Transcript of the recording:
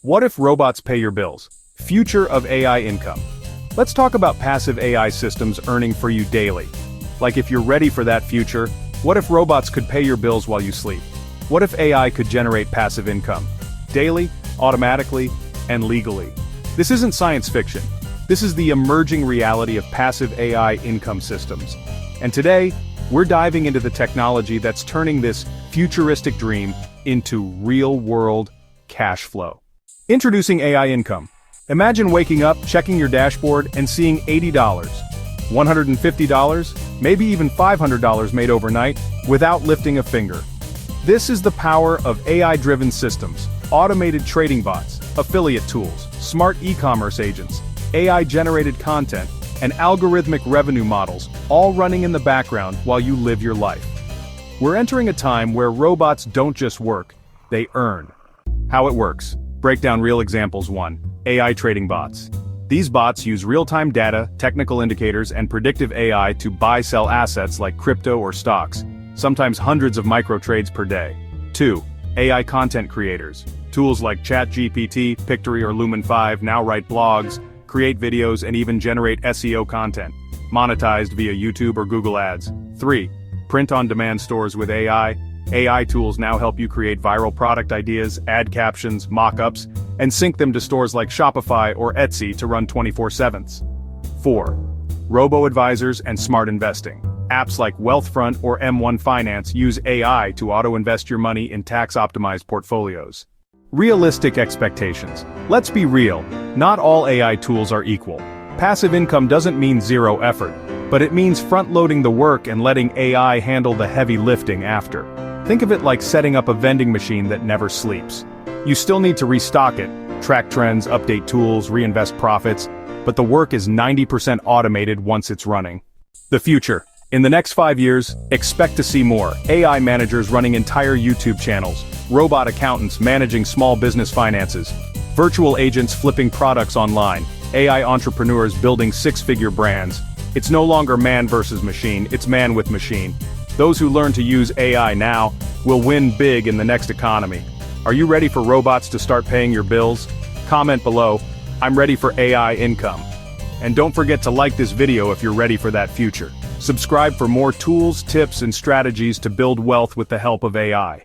What if robots pay your bills? Future of AI income. Let's talk about passive AI systems earning for you daily. Like if you're ready for that future, what if robots could pay your bills while you sleep? What if AI could generate passive income? Daily, automatically, and legally. This isn't science fiction. This is the emerging reality of passive AI income systems. And today, we're diving into the technology that's turning this futuristic dream into real-world cash flow. Introducing AI income. Imagine waking up, checking your dashboard, and seeing $80, $150, maybe even $500 made overnight, without lifting a finger. This is the power of AI-driven systems, automated trading bots, affiliate tools, smart e-commerce agents, AI-generated content, and algorithmic revenue models, all running in the background while you live your life. We're entering a time where robots don't just work, they earn. How it works. Break down real examples. 1. AI trading bots. These bots use real-time data, technical indicators, and predictive AI to buy-sell assets like crypto or stocks, sometimes hundreds of micro-trades per day. 2. AI content creators. Tools like ChatGPT, Pictory, or Lumen 5 now write blogs, create videos, and even generate SEO content, monetized via YouTube or Google Ads. 3. Print-on-demand stores with AI. AI tools now help you create viral product ideas, add captions, mock-ups, and sync them to stores like Shopify or Etsy to run 24/7. 4. Robo-advisors and smart investing. Apps like Wealthfront or M1 Finance use AI to auto-invest your money in tax-optimized portfolios. Realistic expectations. Let's be real, not all AI tools are equal. Passive income doesn't mean zero effort, but it means front-loading the work and letting AI handle the heavy lifting after. Think of it like setting up a vending machine that never sleeps. You still need to restock it, track trends, update tools, reinvest profits, but the work is 90% automated once it's running. The future. In the next 5 years, expect to see more AI managers running entire YouTube channels, robot accountants managing small business finances, virtual agents flipping products online, AI entrepreneurs building six-figure brands. It's no longer man versus machine, it's man with machine. Those who learn to use AI now will win big in the next economy. Are you ready for robots to start paying your bills? Comment below, I'm ready for AI income. And don't forget to like this video if you're ready for that future. Subscribe for more tools, tips, and strategies to build wealth with the help of AI.